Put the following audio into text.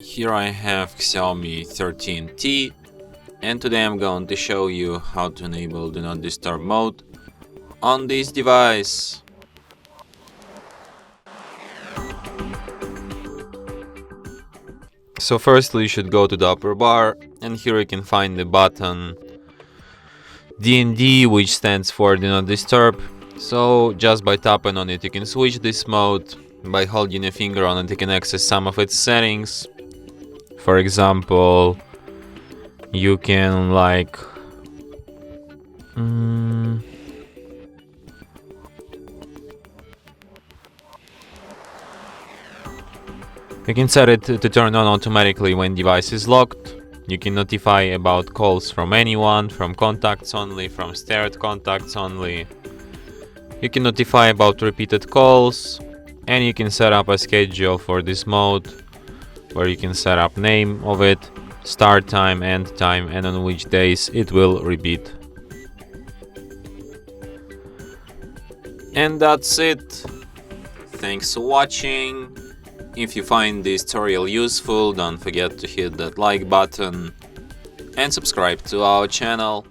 Here I have XIAOMI 13T, and today I'm going to show you how to enable Do Not Disturb mode on this device. So firstly you should go to the upper bar, and here you can find the button D&D, which stands for Do Not Disturb. So just by tapping on it you can switch this mode. By holding a finger on it you can access some of its settings. For example, you can you can set it to turn on automatically when device is locked. You can notify about calls from anyone, from contacts only, from starred contacts only. You can notify about repeated calls, and you can set up a schedule for this mode, where you can set up name of it, start time, end time, and on which days it will repeat. And that's it. Thanks for watching. If you find this tutorial useful, don't forget to hit that like button and subscribe to our channel.